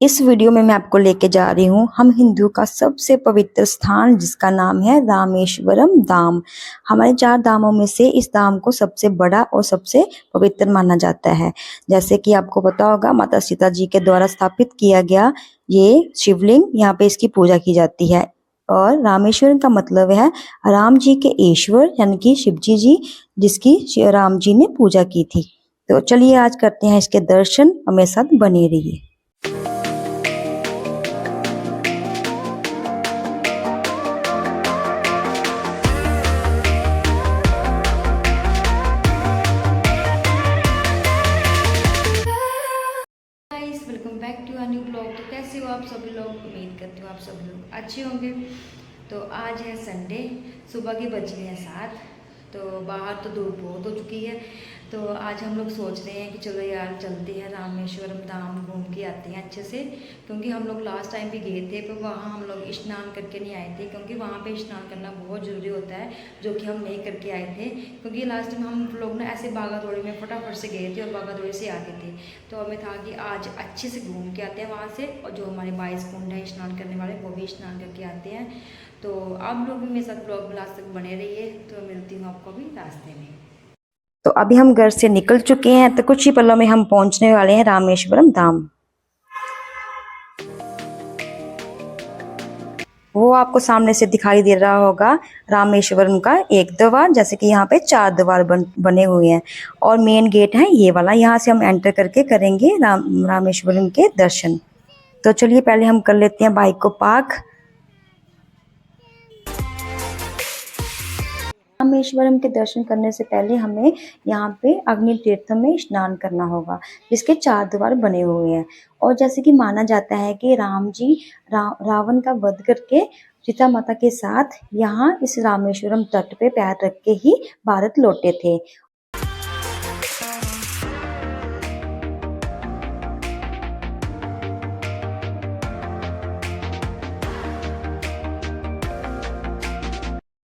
इस वीडियो में मैं आपको लेके जा रही हूँ हम हिंदू का सबसे पवित्र स्थान जिसका नाम है रामेश्वरम धाम। हमारे 4 धामों में से इस धाम को सबसे बड़ा और सबसे पवित्र माना जाता है। जैसे कि आपको पता होगा माता सीता जी के द्वारा स्थापित किया गया ये शिवलिंग, यहाँ पे इसकी पूजा की जाती है। और रामेश्वरम का मतलब है राम जी के ईश्वर यानी कि शिव जी जिसकी राम जी ने पूजा की थी। तो चलिए आज करते हैं इसके दर्शन, हमें साथ बने रहिए। Welcome back to a new blog. तो कैसे हो आप सभी लोग? उम्मीद करती हूँ आप सभी लोग अच्छे होंगे। तो आज है संडे, सुबह के बज गए हैं 7। तो बाहर तो धूप बहुत हो चुकी है। तो आज हम लोग सोच रहे हैं कि चलो यार चलते हैं रामेश्वरम धाम, घूम के आते हैं अच्छे से। क्योंकि हम लोग लास्ट टाइम भी गए थे पर वहाँ हम लोग स्नान करके नहीं आए थे, क्योंकि वहाँ पे स्नान करना बहुत ज़रूरी होता है, जो कि हम नहीं करके आए थे। क्योंकि लास्ट टाइम हम लोग ना ऐसे बागा दौड़ी में फटाफट से गए थे और बागा दौड़ी से आ गए थे। तो हमें था कि आज अच्छे से घूम के आते हैं वहाँ से, और जो हमारे 22 कुंड है स्नान करने वाले वो भी स्नान करके आते हैं। तो आप लोग भी मेरे साथ ब्लॉग में लास्ट तक बने रहिए। तो मिलती हूँ आपको भी रास्ते में। तो अभी हम घर से निकल चुके हैं, तो कुछ ही पलों में हम पहुंचने वाले हैं रामेश्वरम धाम। वो आपको सामने से दिखाई दे रहा होगा रामेश्वरम का एक द्वार, जैसे कि यहाँ पे 4 द्वार बने हुए हैं और मेन गेट है ये वाला। यहाँ से हम एंटर करके करेंगे रामेश्वरम के दर्शन। तो चलिए पहले हम कर लेते हैं बाइक को पार्क। रामेश्वरम के दर्शन करने से पहले हमें यहाँ पे अग्नि तीर्थ में स्नान करना होगा, जिसके 4 द्वार बने हुए हैं। और जैसे कि माना जाता है कि राम जी रावण का वध करके सीता माता के साथ यहाँ इस रामेश्वरम तट पे पैर रख के ही भारत लौटे थे।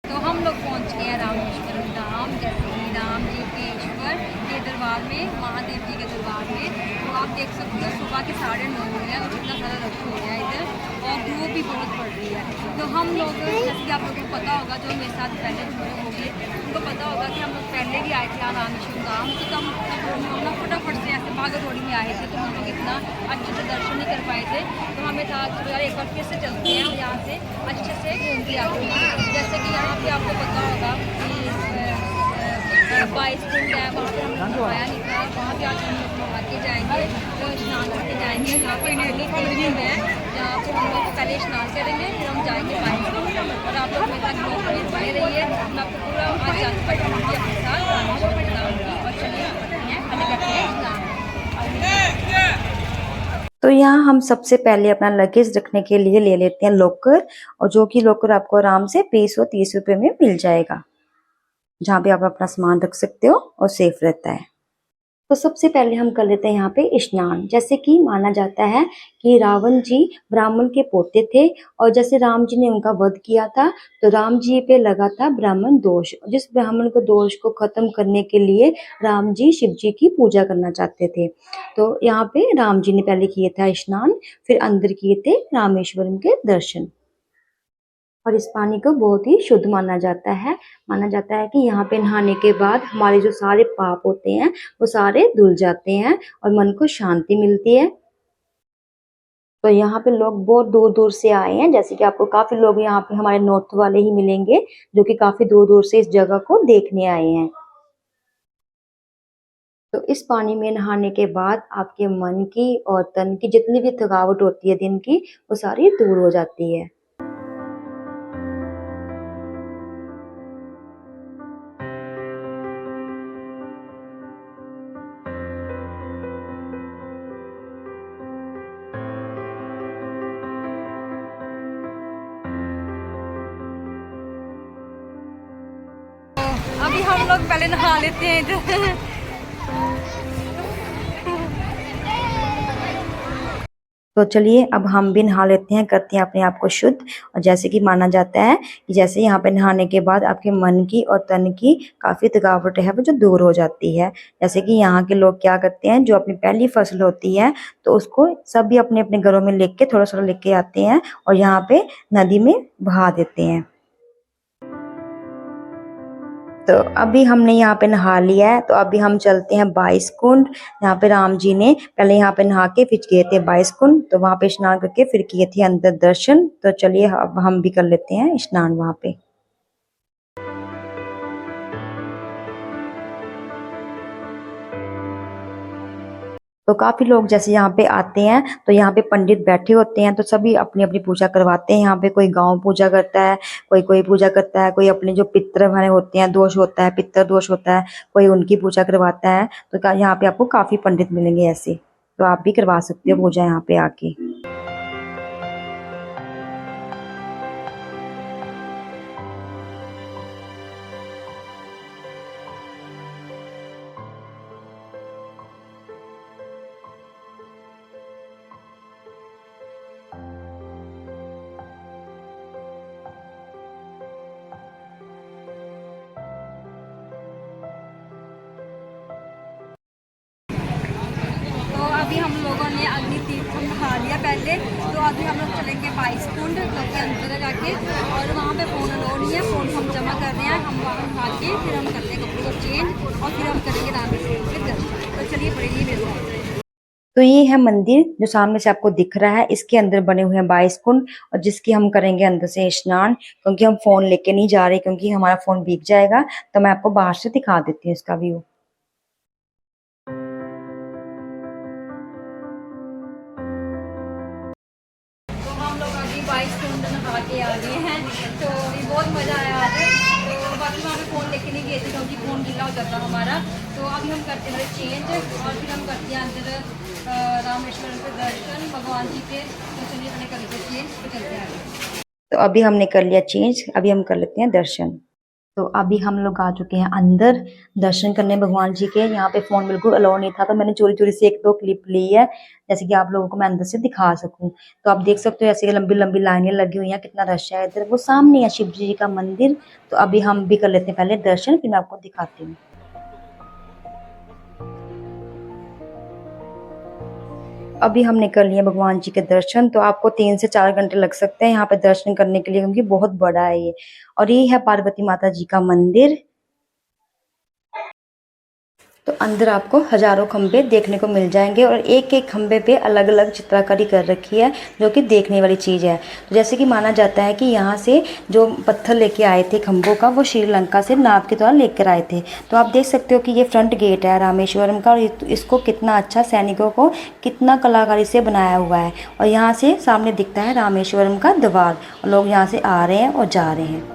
तो हम लोग पहुंच गए हैं रामेश्वरम धाम, जैसे कि राम जी के ईश्वर के दरबार में, महादेव जी के दरबार में। तो आप देख सकते हो सुबह के 9:30 हो गया और इतना सारा रश हो गया इधर, और धूप भी बहुत पड़ रही है। तो हम लोग, जैसे कि आप लोगों को पता होगा, जो मेरे साथ पहले जुड़े होंगे उनको पता होगा कि हम लोग पहले भी आए थे यहाँ रामेश्वरम धाम। तो हम लोग ना फटाफट से ऐसे भागा दौड़ी में आए थे, तो हम लोग इतना अच्छे से दर्शन नहीं कर पाए थे। तो हमें था कि यार एक बार फिर से चलते हैं और यहाँ से अच्छे से घूम के आते हैं। जैसे कि यहाँ पे आपको पता होगा कि 22 कुंड है, वहाँ पे हम लोग नहाया नहीं था। वहाँ पे आज हम लोग नहा के जाएंगे, तो स्नान करके जाएंगे। यहाँ पे अग्नि तीर्थ है, जहाँ पे हम लोग पहले स्नान करेंगे, फिर हम जाएंगे 22 कुंड। और आप लोग मेरे साथ ब्लॉग में बने रहिए, मैं आपको पूरा आज जानते बैठूँगी अपने साथ रामेश्वरम धाम की। और चलिए करते हैं, पहले करते हैं स्नान। तो यहाँ हम सबसे पहले अपना लगेज रखने के लिए ले लेते हैं लॉकर, और जो कि लॉकर आपको आराम से 20 और 30 रुपए में मिल जाएगा, जहाँ पे आप अपना सामान रख सकते हो और सेफ रहता है। तो सबसे पहले हम कर लेते हैं यहाँ पे स्नान। जैसे कि माना जाता है कि रावण जी ब्राह्मण के पोते थे, और जैसे राम जी ने उनका वध किया था तो राम जी पे लगा था ब्राह्मण दोष। जिस ब्राह्मण को दोष को खत्म करने के लिए राम जी शिव जी की पूजा करना चाहते थे। तो यहाँ पे राम जी ने पहले किए था स्नान, फिर अंदर किए थे रामेश्वरम के दर्शन। और इस पानी को बहुत ही शुद्ध माना जाता है। माना जाता है कि यहाँ पे नहाने के बाद हमारे जो सारे पाप होते हैं वो सारे धुल जाते हैं और मन को शांति मिलती है। तो यहाँ पे लोग बहुत दूर दूर से आए हैं, जैसे कि आपको काफी लोग यहाँ पे हमारे नॉर्थ वाले ही मिलेंगे जो कि काफी दूर दूर से इस जगह को देखने आए हैं। तो इस पानी में नहाने के बाद आपके मन की और तन की जितनी भी थकावट होती है दिन की, वो सारी दूर हो जाती है। अभी हम लोग पहले नहा लेते हैं इधर। तो चलिए अब हम भी नहा लेते हैं, करते हैं अपने आप को शुद्ध। और जैसे कि माना जाता है कि जैसे यहाँ पे नहाने के बाद आपके मन की और तन की काफ़ी थकावट है वो जो दूर हो जाती है। जैसे कि यहाँ के लोग क्या करते हैं, जो अपनी पहली फसल होती है तो उसको सभी अपने अपने घरों में लेके थोड़ा-थोड़ा लेके आते हैं और यहाँ पे नदी में बहा देते हैं। तो अभी हमने यहाँ पे नहा लिया है, तो अभी हम चलते हैं 22 कुंड। यहाँ पे राम जी ने पहले यहाँ पे नहा के फिर गए थे 22 कुंड, तो वहाँ पे स्नान करके फिर किए थे अंदर दर्शन। तो चलिए अब हम भी कर लेते हैं स्नान वहाँ पे। तो काफी लोग जैसे यहाँ पे आते हैं तो यहाँ पे पंडित बैठे होते हैं, तो सभी अपनी अपनी पूजा करवाते हैं। यहाँ पे कोई गांव पूजा करता है, कोई कोई पूजा करता है, कोई अपने जो पितृ वाले होते हैं दोष होता है, पितृ दोष होता है, कोई उनकी पूजा करवाता है। तो यहाँ पे आपको काफी पंडित मिलेंगे ऐसे, तो आप भी करवा सकते हो पूजा यहाँ पे आके। तो अभी हम लोगों ने अग्नि तीर्थ खा लिया पहले, तो अभी हम लोग चलेंगे 22 कुंड क्योंकि अंदर जाके, और वहाँ पे फ़ोन अलाउ नहीं है, फ़ोन हम जमा कर रहे हैं। हम वहाँ खा के फिर हम करते हैं कपड़े को चेंज और फिर हम करेंगे रामेश्वर के दर्शन। तो चलिए बढ़िए मेरे साथ। तो ये है मंदिर जो सामने से आपको दिख रहा है, इसके अंदर बने हुए हैं 22 कुंड, और जिसकी हम करेंगे अंदर से स्नान। क्योंकि हम फोन लेके नहीं जा रहे, क्योंकि हमारा फोन भीग जाएगा। तो मैं आपको बाहर से दिखा देती हूँ इसका व्यू। तो हम लोग अभी 22 कुंड नहा के आ गए हैं, तो अभी बहुत मज़ा आया आज। तो बाकी वहाँ पे फ़ोन लेके नहीं गए थे क्योंकि फ़ोन गीला हो जाता हमारा। तो अभी हम करते हैं चेंज और फिर हम करते हैं अंदर रामेश्वर के दर्शन भगवान जी के। तो चलिए अपने करते चेंज, तो चलते हैं आगे। तो अभी हमने कर लिया चेंज, अभी हम कर लेते हैं दर्शन। तो अभी हम लोग आ चुके हैं अंदर दर्शन करने भगवान जी के। यहाँ पे फोन बिल्कुल अलाउ नहीं था, तो मैंने चोरी चोरी से एक दो क्लिप ली है, जैसे कि आप लोगों को मैं अंदर से दिखा सकूं। तो आप देख सकते हो ऐसे लंबी लंबी लाइनें लगी हुई हैं, कितना रश है इधर। वो सामने है शिव जी का मंदिर। तो अभी हम भी कर लेते हैं पहले दर्शन, फिर मैं आपको दिखाती हूँ। अभी हमने कर लिया भगवान जी के दर्शन। तो आपको 3 से 4 घंटे लग सकते हैं यहाँ पे दर्शन करने के लिए, क्योंकि बहुत बड़ा है ये। और ये है पार्वती माता जी का मंदिर। तो अंदर आपको हजारों खंबे देखने को मिल जाएंगे, और एक एक खंबे पे अलग अलग चित्रकारी कर रखी है, जो कि देखने वाली चीज़ है। तो जैसे कि माना जाता है कि यहाँ से जो पत्थर लेके आए थे खंभों का, वो श्रीलंका से नाव के द्वारा लेकर आए थे। तो आप देख सकते हो कि ये फ्रंट गेट है रामेश्वरम का, और इसको कितना अच्छा सैनिकों को कितना कलाकारी से बनाया हुआ है। और यहाँ से सामने दिखता है रामेश्वरम का द्वार, और लोग यहाँ से आ रहे हैं और जा रहे हैं।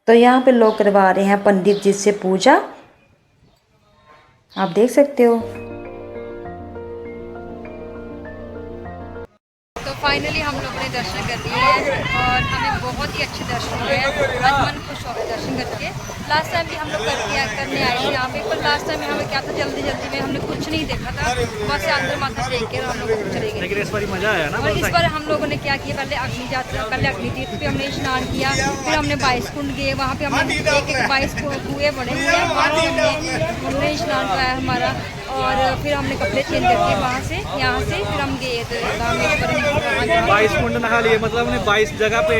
तो यहाँ पे लोग करवा रहे हैं पंडित जी से पूजा, आप देख सकते हो। तो फाइनली हम लोगों ने दर्शन कर लिए हैं और हमें बहुत ही अच्छे दर्शन हुए हैं। आज मन खुश हो गया दर्शन करके। लास्ट टाइम भी हम लोग करने आए थे यहाँ पे, पर लास्ट टाइम में हमें क्या था, जल्दी जल्दी में हमने कुछ नहीं देखा था, बस अंदर माथा टेक के हम लोग चले गए। लेकिन इस बार मजा आया ना। और इस बार हम लोगों ने क्या किया, पहले अग्नि तीर्थ पे हमने स्नान किया, फिर हमने 22 कुंड गए, वहाँ पे हमने एक 22 कुएँ बने हुए हैं, वहाँ पे हमने स्नान कराया हमारा। और फिर हमने कपड़े चेंज करके वहाँ से यहाँ से फिर हम गए थे रामेश्वरम। 22 कुंड नहा लिए, मतलब हमने 22 जगह पे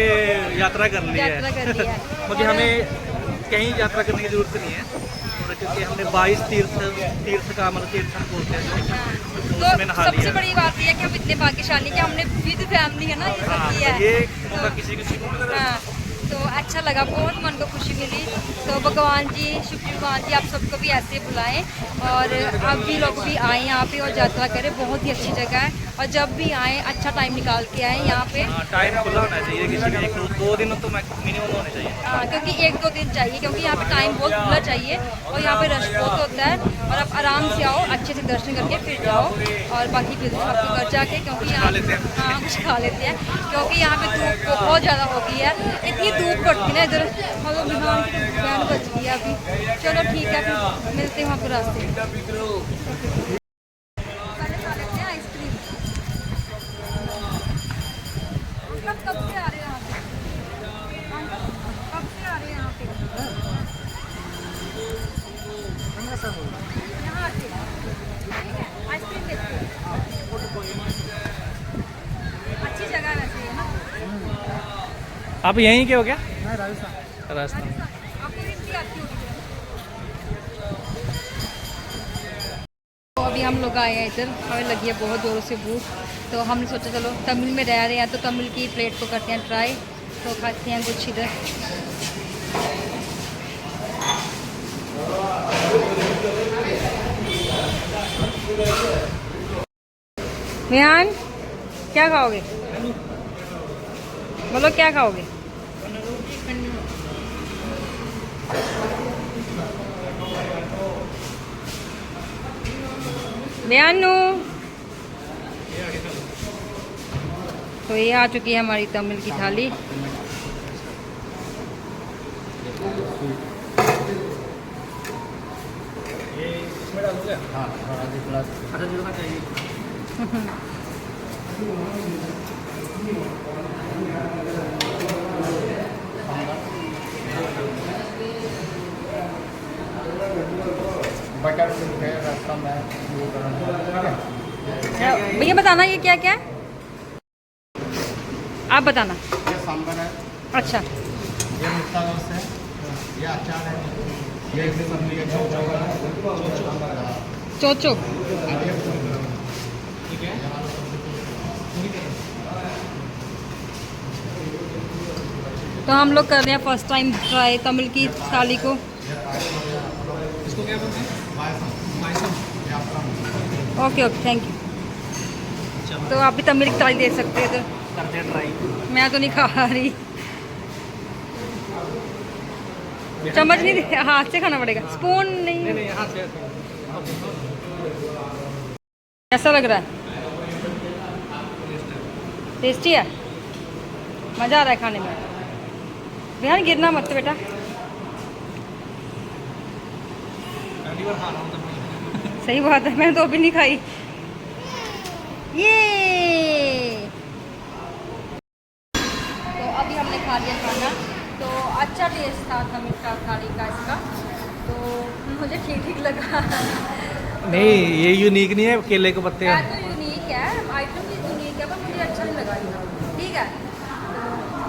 यात्रा कर ली है। यात्रा कर लिया है। मतलब हमें कहीं यात्रा करने की जरूरत नहीं है, और क्योंकि हमने 22 तीर्थ का मतलब तीर्थ बोलते हैं तो उसमें नहा सबसे लिया। बड़ी बात यह है कि हम इतने भाग्यशाली कि हमने विद फैमिली है ना ये सब किया है। ये मौका किसी को मिल रहा है। हाँ, तो अच्छा लगा, बहुत मन को खुशी मिली। तो भगवान जी, शिव जी भगवान जी आप सबको भी ऐसे बुलाएं, और आप भी लोग भी आएँ यहाँ पे और यात्रा करें। बहुत ही अच्छी जगह है, और जब भी आएँ अच्छा टाइम निकाल के आएँ यहाँ पे। टाइम खुला होना चाहिए, किसी का 1-2 दिन तो मिनिमम होने चाहिए। हाँ, क्योंकि 1-2 दिन चाहिए, क्योंकि यहाँ पे टाइम बहुत खुला चाहिए, और यहाँ पे रश बहुत होता है। और आप आराम से आओ, अच्छे से दर्शन करके फिर जाओ, और बाकी बिजनेस आपके घर जाके, क्योंकि यहाँ हाँ कुछ खा लेते हैं, क्योंकि यहाँ पे धूप बहुत ज़्यादा हो गई है। इतनी धूप पड़ती ना इधर, मतलब बिहार की तो बैंड बज गई है अभी। चलो ठीक है, फिर मिलते हैं वहाँ पर रास्ते में। पहले खा लेते हैं आइसक्रीम। अंकल कब से आ रहे हैं यहाँ पे? अंकल कब से आ रहे हैं यहाँ पे? यहाँ आके ठीक है, आइसक्रीम लेते हैं। अच्छी जगह है वैसे ये ना। आप यहीं के हो क्या? राजस्थान राजस्थान। आपको हिंदी आती होगी। तो अभी हम लोग आए हैं इधर, हमें लगी है बहुत ज़ोरों से भूख, तो हमने सोचा चलो तमिल में रह रहे हैं तो तमिल की प्लेट को करते हैं ट्राई, तो खाते हैं कुछ इधर। विहान क्या खाओगे? बोलो क्या खाओगे? विहानू, तो ये आ चुकी है हमारी तमिल की थाली। ये इसमें डालोगे? हाँ, अच्छा जीरो चाहिए। बटर मिल्क है, रसम है, भैया बताना ये क्या क्या है, आप बताना। ये सांभर है, अच्छा, ये मिर्चा रोस है, ये अचार है, ये इडली सब्जी है, चोचो। ठीक है। तो हम लोग कर रहे हैं फर्स्ट टाइम ट्राई तमिल की थाली को। इसको क्या बोलते हैं? Okay okay, thank you. तो आप भी तमिल की थाली देख सकते हैं। तो करते हैं ट्राई। मैं तो नहीं खा रही, चम्मच नहीं दे, हाथ से खाना पड़ेगा, स्पून नहीं। नहीं यहाँ से कैसा लग रहा है? टेस्टी है, मज़ा आ रहा है खाने में। बिहान गिरना मत बेटा। पहली बार खा रहा हूँ तब। सही बात है, मैंने तो अभी नहीं खाई। ये तो अभी हमने खा लिया खाना, तो अच्छा टेस्ट था तमिल का थाली का इसका, तो मुझे ठीक ठीक लगा। नहीं, ये यूनिक नहीं है केले के पत्ते का। तो यूनिक है, आइटम भी यूनिक है, पर मुझे अच्छा नहीं लगा ये। ठीक है, तो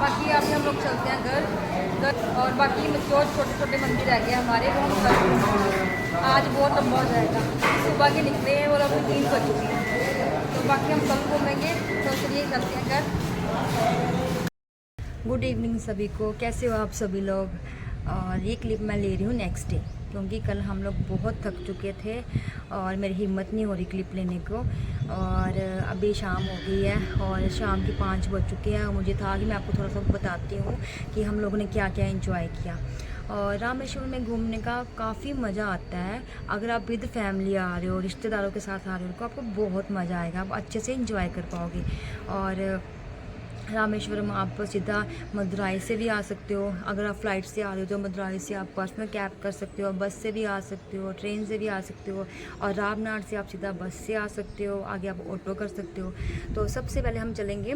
बाकी अभी हम लोग चलते हैं घर, और बाकी जो छोटे छोटे मंदिर रह गए हमारे वो हम कर, आज बहुत लंबा हो जाएगा। सुबह के निकले हैं और अभी 3 बज चुके हैं, तो बाकी हम कल घूमेंगे। तो चलिए चलते हैं घर। गुड इवनिंग सभी को, कैसे हो आप सभी लोग? और ये क्लिप मैं ले रही हूँ नेक्स्ट डे, क्योंकि कल हम लोग बहुत थक चुके थे और मेरी हिम्मत नहीं हो रही क्लिप लेने को। और अभी शाम हो गई है और शाम के 5 बज चुके हैं। मुझे था कि मैं आपको थोड़ा सा बताती हूँ कि हम लोगों ने क्या क्या एंजॉय किया। और रामेश्वर में घूमने का काफ़ी मज़ा आता है। अगर आप विद फैमिली आ रहे हो, रिश्तेदारों के साथ आ रहे हो, तो आपको बहुत मज़ा आएगा, आप अच्छे से एंजॉय कर पाओगे। और रामेश्वरम आप सीधा मदुराई से भी आ सकते हो। अगर आप फ़्लाइट से आ रहे हो तो मदुराई से आप पर्सनल कैब कर सकते हो, बस से भी आ सकते हो, ट्रेन से भी आ सकते हो, और रामनाथ से आप सीधा बस से आ सकते हो, आगे आप ऑटो कर सकते हो। तो सबसे पहले हम चलेंगे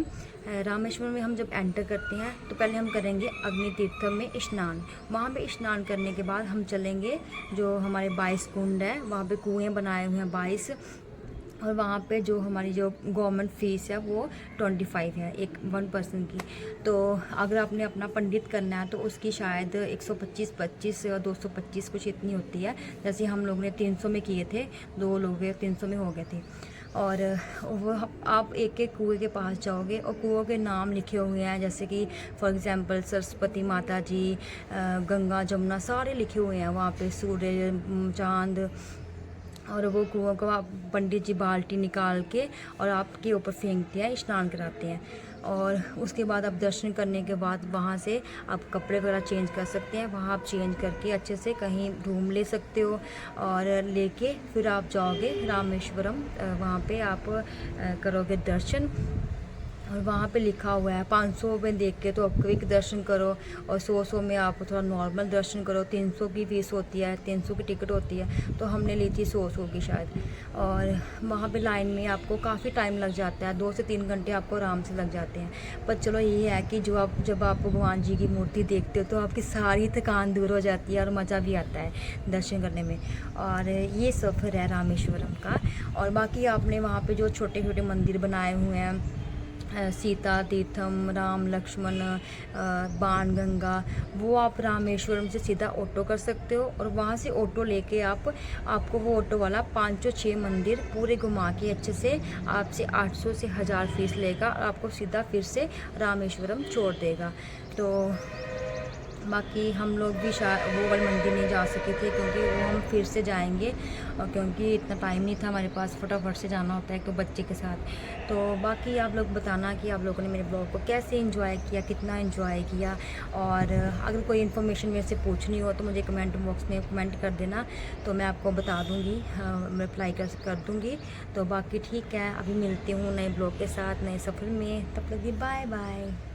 रामेश्वर में। हम जब एंटर करते हैं तो पहले हम करेंगे अग्नि तीर्थम में स्नान। वहाँ पे स्नान करने के बाद हम चलेंगे जो हमारे 22 कुंड है, वहाँ पे कुएँ बनाए हुए हैं 22, और वहाँ पे जो हमारी जो गवर्नमेंट फ़ीस है वो 25 है, 1 पर्सन की। तो अगर आपने अपना पंडित करना है तो उसकी शायद 125 या 225 कुछ इतनी होती है। जैसे हम लोग ने 300 में किए थे, 2 लोग 300 में हो गए थे। और वो आप एक एक कुएँ के पास जाओगे और कुओं के नाम लिखे हुए हैं, जैसे कि फॉर एग्जांपल सरस्वती माता जी, गंगा जमुना सारे लिखे हुए हैं वहाँ पे, सूर्य चाँद। और वो कुआं को आप पंडित जी बाल्टी निकाल के और आपके ऊपर फेंकते हैं, स्नान कराते हैं। और उसके बाद आप दर्शन करने के बाद वहाँ से आप कपड़े वगैरह चेंज कर सकते हैं। वहाँ आप चेंज करके अच्छे से कहीं रूम ले सकते हो, और लेके फिर आप जाओगे रामेश्वरम। वहाँ पे आप करोगे दर्शन। और वहाँ पे लिखा हुआ है 500 में देख के तो आप क्विक दर्शन करो, और 100 में आप थोड़ा नॉर्मल दर्शन करो। 300 की फीस होती है, 300 की टिकट होती है, तो हमने ली थी 100 की शायद। और वहाँ पे लाइन में आपको काफ़ी टाइम लग जाता है, 2 से 3 घंटे आपको आराम से लग जाते हैं। पर चलो ये है कि जब आप भगवान जी की मूर्ति देखते हो तो आपकी सारी थकान दूर हो जाती है और मज़ा भी आता है दर्शन करने में। और ये सफ़र है रामेश्वरम का। और बाकी आपने वहाँ पे जो छोटे छोटे मंदिर बनाए हुए हैं, सीता तीर्थम, राम लक्ष्मण, बाण गंगा, वो आप रामेश्वरम से सीधा ऑटो कर सकते हो। और वहाँ से ऑटो लेके आपको वो ऑटो वाला 506 मंदिर पूरे घुमा के अच्छे से आपसे 800 से 1000 फीस लेगा और आपको सीधा फिर से रामेश्वरम छोड़ देगा। तो बाकी हम लोग भी वो वाले मंदिर नहीं जा सके थे, क्योंकि वो हम फिर से जाएंगे, और क्योंकि इतना टाइम नहीं था हमारे पास, फटाफट से जाना होता है तो बच्चे के साथ। तो बाकी आप लोग बताना कि आप लोगों ने मेरे ब्लॉग को कैसे एंजॉय किया, कितना एंजॉय किया। और अगर कोई इन्फॉर्मेशन मेरे से पूछनी हो तो मुझे कमेंट बॉक्स में कमेंट कर देना, तो मैं आपको बता दूँगी, मैं रिप्लाई कर दूँगी। तो बाकी ठीक है, अभी मिलती हूँ नए ब्लॉग के साथ, नए सफ़र में। तब तक बाय बाय।